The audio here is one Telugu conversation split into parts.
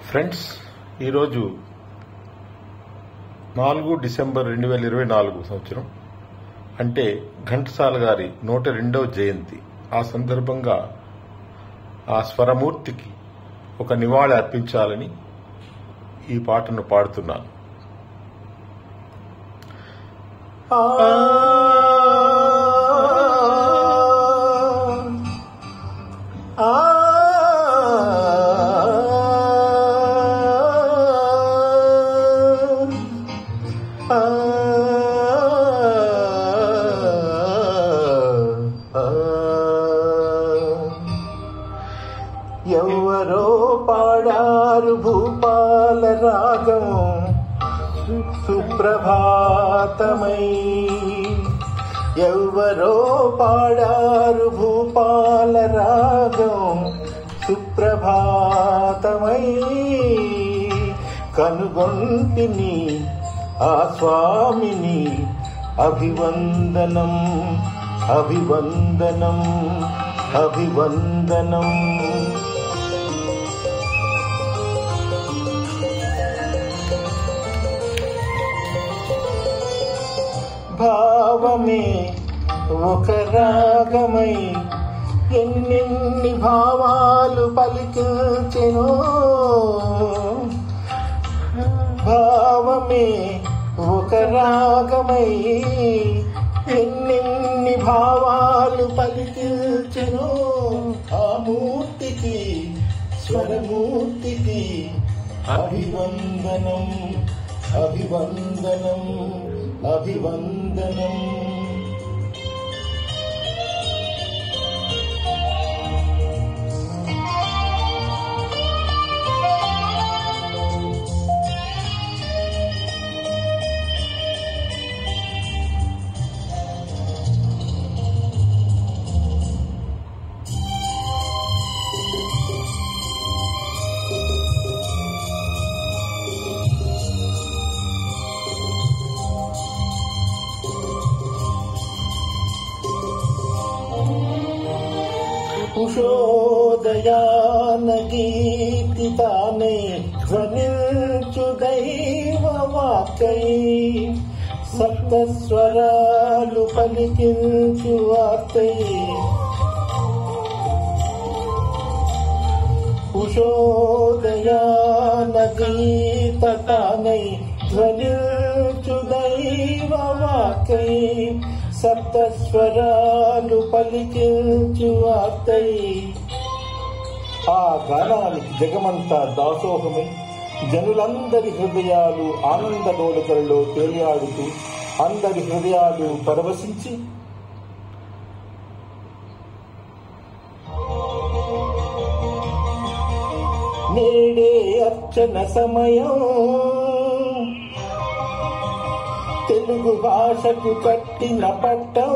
ఫ్రెండ్స్, ఈరోజు 4 డిసెంబర్ 2024 సంవత్సరం, అంటే ఘంటసాల గారి 102వ జయంతి. ఆ సందర్భంగా ఆ స్వరమూర్తికి ఒక నివాళి అర్పించాలని ఈ పాటను పాడుతున్నాను. ఎవరో పాడారు భూపాల రాగం సుప్రభాతమై, ఎవరో పాడారు భూపాల రాగం సుప్రభాతమై, కనుగొంటిని ఆ స్వామిని అభివందనం అభివందనం అభివందనం. భావమే ఒక రాగమై ఎన్నెన్ని భావాలు పలికించెను, భావమే ఒక రాగమై ఎన్నెన్ని భావాలు పలికించెను. ఆ మూర్తికి స్వరమూర్తికి అభివందనం అభివందనం అభివందనం. ఉషోదయాన గీతితానే ధ్వనించు దైవవాకై, సప్తస్వరాలు పలికించు వార్తై, ఉషోదయాన గీతతానై ధ్వనించు దైవవాకై, సప్తస్వరాలు పలికించు వార్తై. ఆ గానానికి జగమంతా దాసోహమై జనులందరి హృదయాలు ఆనందడోలకలలో తేలియాడుతూ అందరి హృదయాలు పరవశించి నేడే అర్చన సమయం, తెలుగు భాషకు కట్టిన పట్టం,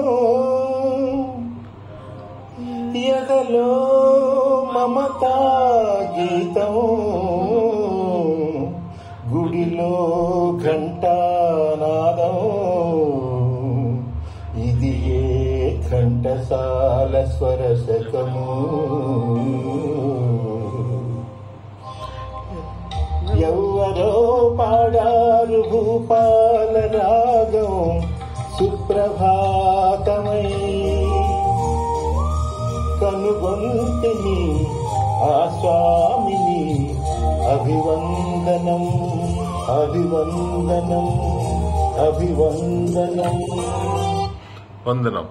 ఎదలో మమతా గీతం, గుడిలో ఘంటానాదం, ఇది ఏ ఘంటసాల స్వరశకము. ఎవరో పాడారు భూపాల రాగం సుప్రభాతమై, కనుగొంటిని ఆ స్వామిని అభివందనం అభివందనం అభివందనం. వందనం.